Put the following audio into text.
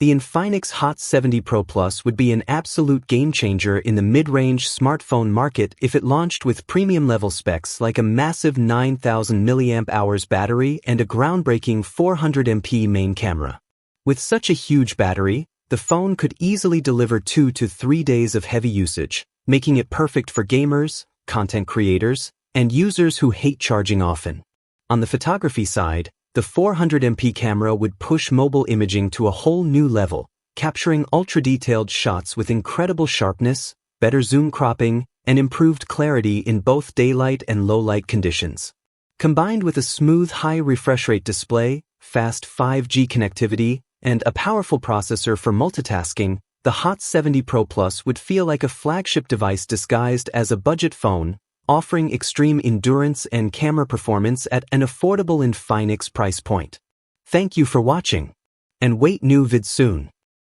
The Infinix Hot 70 Pro Plus would be an absolute game-changer in the mid-range smartphone market if it launched with premium-level specs like a massive 9,000 mAh battery and a groundbreaking 400MP main camera. With such a huge battery, the phone could easily deliver 2 to 3 days of heavy usage, making it perfect for gamers, content creators, and users who hate charging often. On the photography side, the 400MP camera would push mobile imaging to a whole new level, capturing ultra-detailed shots with incredible sharpness, better zoom cropping, and improved clarity in both daylight and low-light conditions. Combined with a smooth high refresh rate display, fast 5G connectivity, and a powerful processor for multitasking, the Hot 70 Pro Plus would feel like a flagship device disguised as a budget phone, offering extreme endurance and camera performance at an affordable Infinix price point. Thank you for watching, and wait new vids soon.